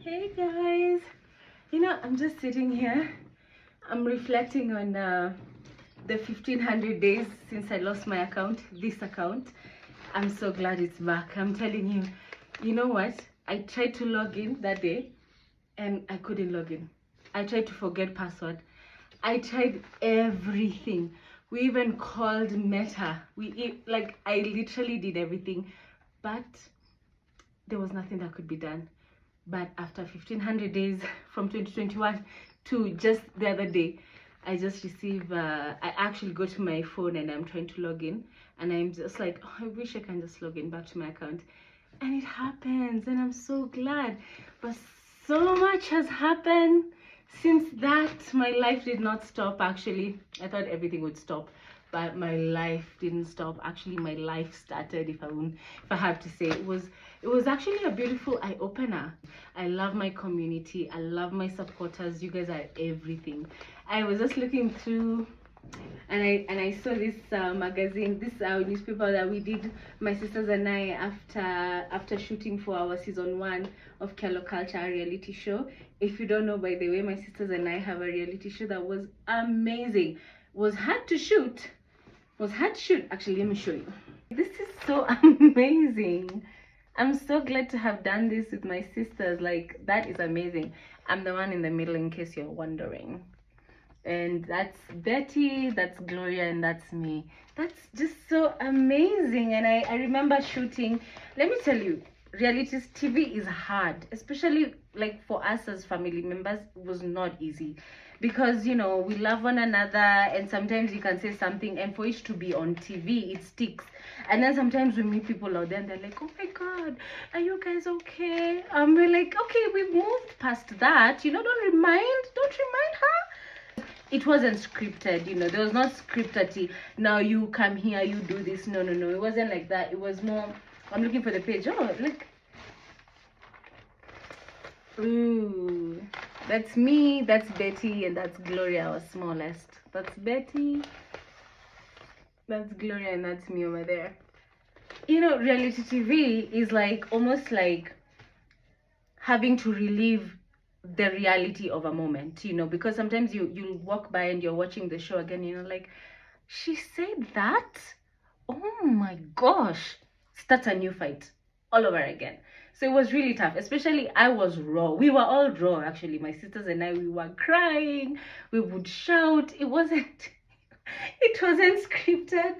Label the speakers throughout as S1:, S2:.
S1: Hey guys, I'm just sitting here. I'm reflecting on the 1500 days since I lost my account, this account. I'm so glad it's back. I'm telling you, you know what? I tried to log in that day and I couldn't log in. I tried to forget password. I tried everything. We even called Meta. I literally did everything, but there was nothing that could be done. But after 1500 days from 2021 to just the other day, I just received I actually go to my phone and I'm trying to log in, and I'm just like, oh, I wish I can just log in back to my account, and it happens, and I'm so glad. But so much has happened since that. My life did not stop. Actually, I thought everything would stop, but my life didn't stop. Actually, my life started. If I have to say, it was actually a beautiful eye-opener. I love my community. I love my supporters. You guys are everything. I was just looking through, and I saw this magazine, this newspaper that we did, my sisters and I, after shooting for our season 1 of Kelo Culture reality show. If you don't know, by the way, my sisters and I have a reality show that was amazing. Was hard to shoot. Actually, let me show you. This is so amazing. I'm so glad to have done this with my sisters. Like, that is amazing. I'm the one in the middle, in case you're wondering. And that's Betty, that's Gloria, and that's me. That's just so amazing. And I remember shooting. Let me tell you, reality TV is hard, especially like for us as family members. It was not easy, because we love one another, and sometimes you can say something, and for it to be on TV, it sticks. And then sometimes we meet people out there and they're like, oh my god, are you guys okay? We're like, okay, we've moved past that, don't remind her. It wasn't scripted, there was not scripted. Now you come here, you do this. No, it wasn't like that. It was more, I'm looking for the page. Oh, look. Ooh, that's me, that's Betty, and that's Gloria, our smallest. That's Betty, that's Gloria, and that's me over there. Reality TV is like almost like having to relive the reality of a moment, because sometimes you'll walk by and you're watching the show again, like, she said that? Oh my gosh. Start a new fight all over again. So it was really tough. Especially, I was raw. We were all raw, actually. My sisters and I, we were crying. We would shout. It wasn't scripted,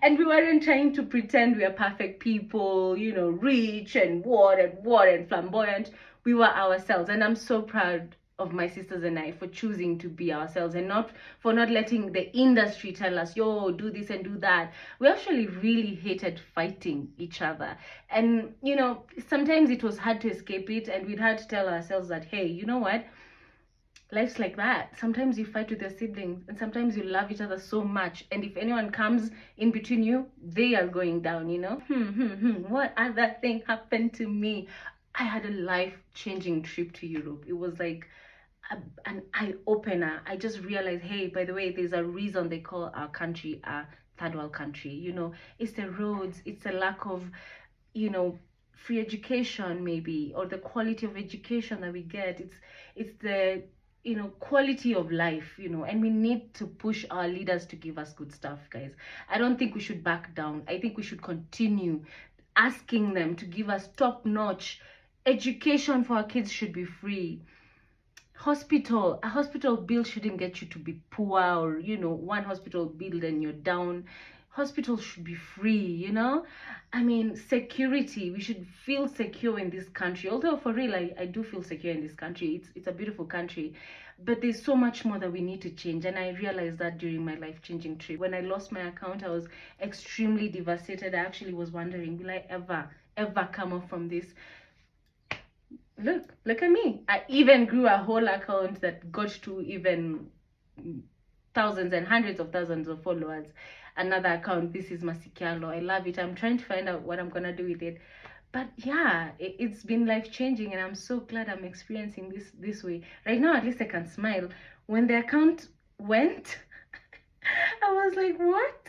S1: and we weren't trying to pretend we are perfect people, rich and what and flamboyant. We were ourselves, and I'm so proud of my sisters and I for choosing to be ourselves, and not letting the industry tell us, yo, do this and do that. We actually really hated fighting each other, and sometimes it was hard to escape it, and we'd had to tell ourselves that, hey, you know what, life's like that. Sometimes you fight with your siblings, and sometimes you love each other so much, and if anyone comes in between you, they are going down. What other thing happened to me? I had a life-changing trip to Europe. It was like an eye-opener. I just realized, hey, by the way, there's a reason they call our country a third world country. It's the roads, it's a lack of free education, maybe, or the quality of education that we get. It's the quality of life, and we need to push our leaders to give us good stuff, guys. I don't think we should back down. I think we should continue asking them to give us top-notch education. For our kids should be free. A hospital bill shouldn't get you to be poor, or one hospital bill and you're down. Hospitals should be free. I mean, security, we should feel secure in this country. Although for real, I do feel secure in this country. It's a beautiful country, but there's so much more that we need to change. And I realized that during my life-changing trip. When I lost my account, I was extremely devastated. I actually was wondering, will I ever come off from this? Look at me. I even grew a whole account that got to even thousands and hundreds of thousands of followers. Another account, this is Masikialo. I love it. I'm trying to find out what I'm gonna do with it. But yeah, it's been life-changing, and I'm so glad I'm experiencing this way. Right now, at least I can smile. When the account went, I was like, what?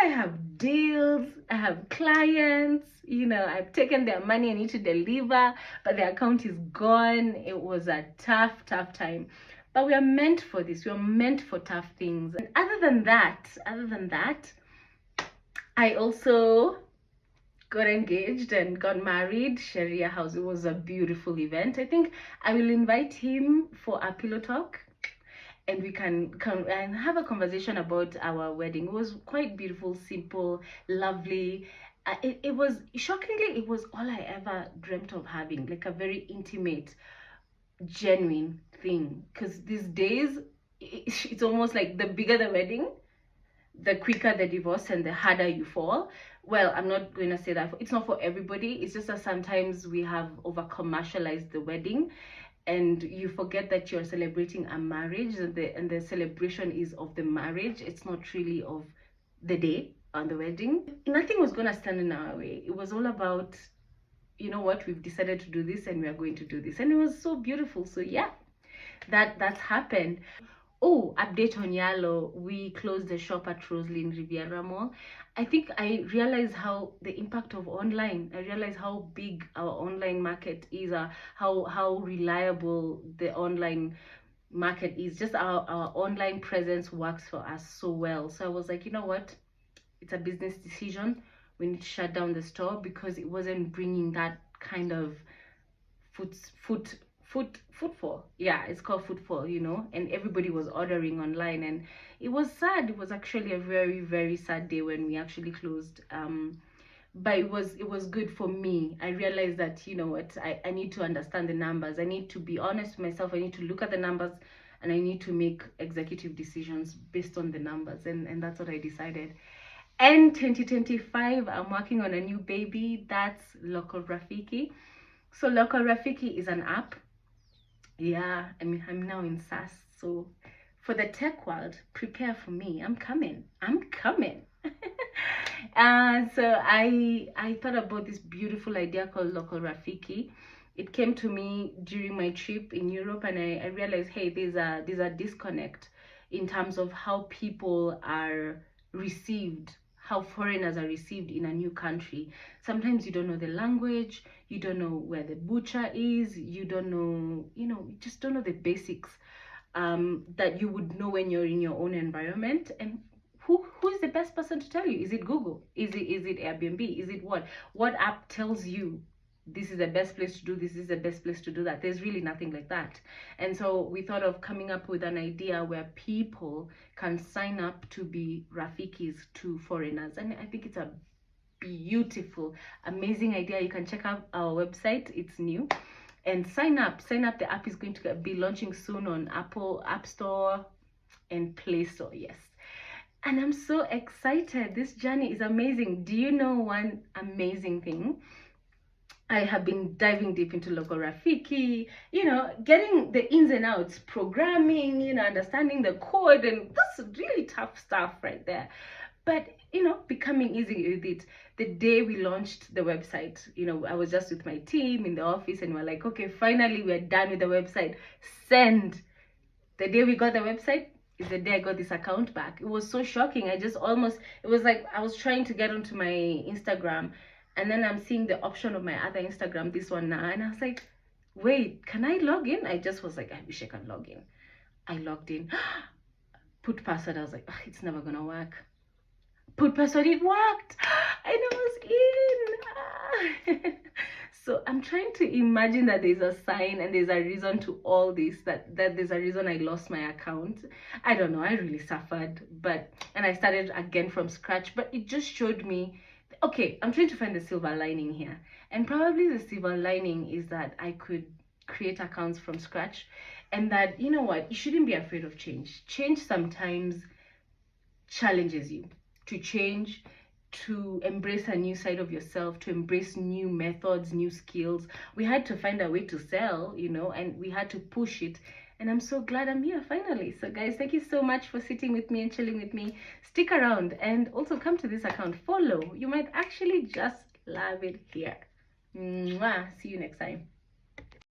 S1: I have deals, I have clients, you know, I've taken their money, I need to deliver, but the account is gone. It was a tough time. But we are meant for this. We are meant for tough things. And other than that, I also got engaged and got married. Sharia House. It was a beautiful event. I think I will invite him for a pillow talk, and we can come and have a conversation about our wedding. It was quite beautiful, simple, lovely. It was, shockingly, it was all I ever dreamt of having, like a very intimate, genuine thing. Because these days, it's almost like the bigger the wedding, the quicker the divorce and the harder you fall. Well, I'm not going to say that it's not for everybody. It's just that sometimes we have over commercialized the wedding, and you forget that you're celebrating a marriage, and the celebration is of the marriage. It's not really of the day on the wedding. Nothing was going to stand in our way. It was all about, you know what, we've decided to do this and we are going to do this, and it was so beautiful. So yeah, that's happened. Oh, update on Yalo. We closed the shop at Roslyn Riviera Mall. I think I realized how the impact of online. I realized how big our online market is, how reliable the online market is. Just our online presence works for us so well. So I was like, you know what? It's a business decision. We need to shut down the store because it wasn't bringing that kind of footfall. Yeah, it's called footfall, you know, and everybody was ordering online, and it was sad. It was actually a very sad day when we actually closed. But it was good for me. I realized that, you know what, I need to understand the numbers. I need to be honest with myself. I need to look at the numbers, and I need to make executive decisions based on the numbers, and that's what I decided. And 2025, I'm working on a new baby. That's Local Rafiki. So Local Rafiki is an app. Yeah, I mean, I'm now in SaaS. So for the tech world, prepare for me. I'm coming. So I thought about this beautiful idea called Local Rafiki. It came to me during my trip in Europe, and I realized, hey, there's a disconnect in terms of how people are received, how foreigners are received in a new country. Sometimes you don't know the language, you don't know where the butcher is, you don't know, you just don't know the basics that you would know when you're in your own environment. And who is the best person to tell you? Is it Google? Is it Airbnb? Is it what app tells you this is the best place to do this is the best place to do that? There's really nothing like that. And so we thought of coming up with an idea where people can sign up to be Rafikis to foreigners, and I think it's a beautiful, amazing idea. You can check out our website, it's new, and sign up. The app is going to be launching soon on Apple App Store and Play Store. Yes, and I'm so excited. This journey is amazing. Do you know one amazing thing? I have been diving deep into Local Rafiki, getting the ins and outs, programming, understanding the code, and that's really tough stuff right there. But, becoming easy with it. The day we launched the website, I was just with my team in the office, and we're like, okay, finally we're done with the website. Send. The day we got the website is the day I got this account back. It was so shocking. It was like I was trying to get onto my Instagram, and then I'm seeing the option of my other Instagram, this one now, and I was like, wait, can I log in? I just was like, I wish I could log in. I logged in, put password. I was like, it's never gonna work. Put password, it worked, and I was in. So I'm trying to imagine that there's a sign and there's a reason to all this, that there's a reason I lost my account. I don't know, I really suffered, and I started again from scratch, but it just showed me, okay, I'm trying to find the silver lining here. And probably the silver lining is that I could create accounts from scratch, and that, you know what, you shouldn't be afraid of change. Change sometimes challenges you to change, to embrace a new side of yourself, to embrace new methods, new skills. We had to find a way to sell, and we had to push it. And I'm so glad I'm here finally. So guys, thank you so much for sitting with me and chilling with me. Stick around and also come to this account, follow. You might actually just love it here. Mwah. See you next time.